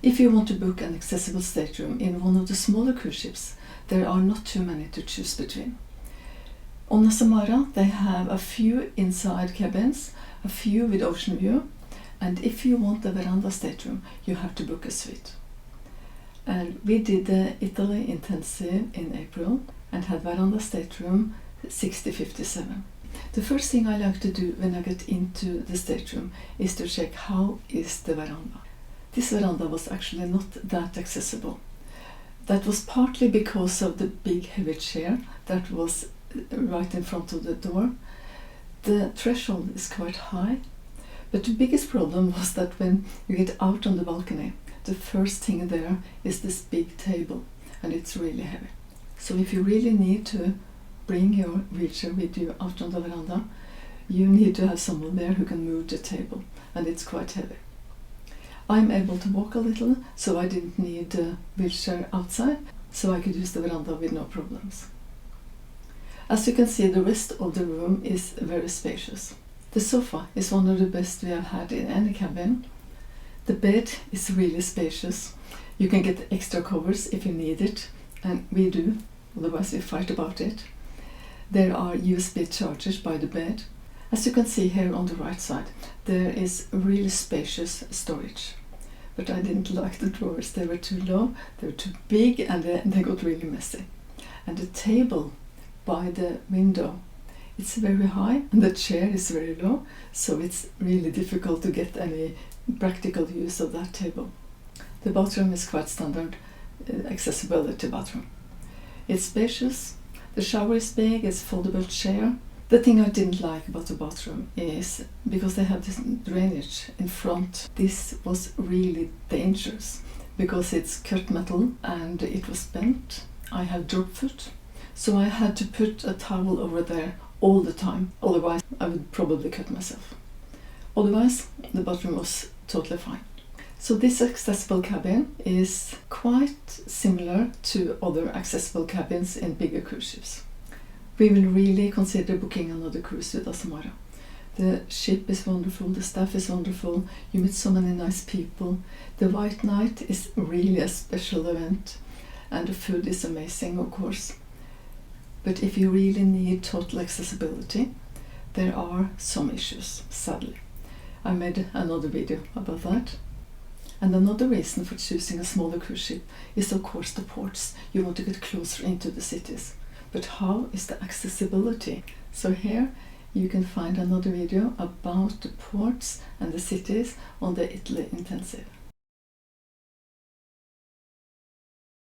If you want to book an accessible stateroom in one of the smaller cruise ships, there are not too many to choose between. On Azamara, they have a few inside cabins, a few with ocean view, and if you want the veranda stateroom, you have to book a suite. And we did the Italy intensive in April and had veranda stateroom 6057. The first thing I like to do when I get into the stateroom is to check how is the veranda. This veranda was actually not that accessible. That was partly because of the big heavy chair that was right in front of the door. The threshold is quite high, but the biggest problem was that when you get out on the balcony, the first thing there is this big table, and it's really heavy. So if you really need to bring your wheelchair with you out on the veranda, you need to have someone there who can move the table, and it's quite heavy. I'm able to walk a little, so I didn't need the wheelchair outside, so I could use the veranda with no problems. As you can see, the rest of the room is very spacious. The sofa is one of the best we have had in any cabin. The bed is really spacious. You can get extra covers if you need it, and we do, otherwise we fight about it. There are USB chargers by the bed. As you can see here on the right side, there is really spacious storage. But I didn't like the drawers. They were too low, they were too big, and they got really messy. And the table by the window, it's very high and the chair is very low, so it's really difficult to get any practical use of that table. The bathroom is quite standard accessibility bathroom. It's spacious, the shower is big, it's foldable chair. The thing I didn't like about the bathroom is because they have this drainage in front. This was really dangerous because it's cut metal and it was bent. I have drop foot, so I had to put a towel over there all the time, otherwise I would probably cut myself. Otherwise, the bathroom was totally fine. So this accessible cabin is quite similar to other accessible cabins in bigger cruise ships. We will really consider booking another cruise with Azamara. The ship is wonderful, the staff is wonderful, you meet so many nice people. The white night is really a special event, and the food is amazing, of course. But if you really need total accessibility, there are some issues, sadly. I made another video about that. And another reason for choosing a smaller cruise ship is of course the ports. You want to get closer into the cities. But how is the accessibility? So here you can find another video about the ports and the cities on the Italy Intensive.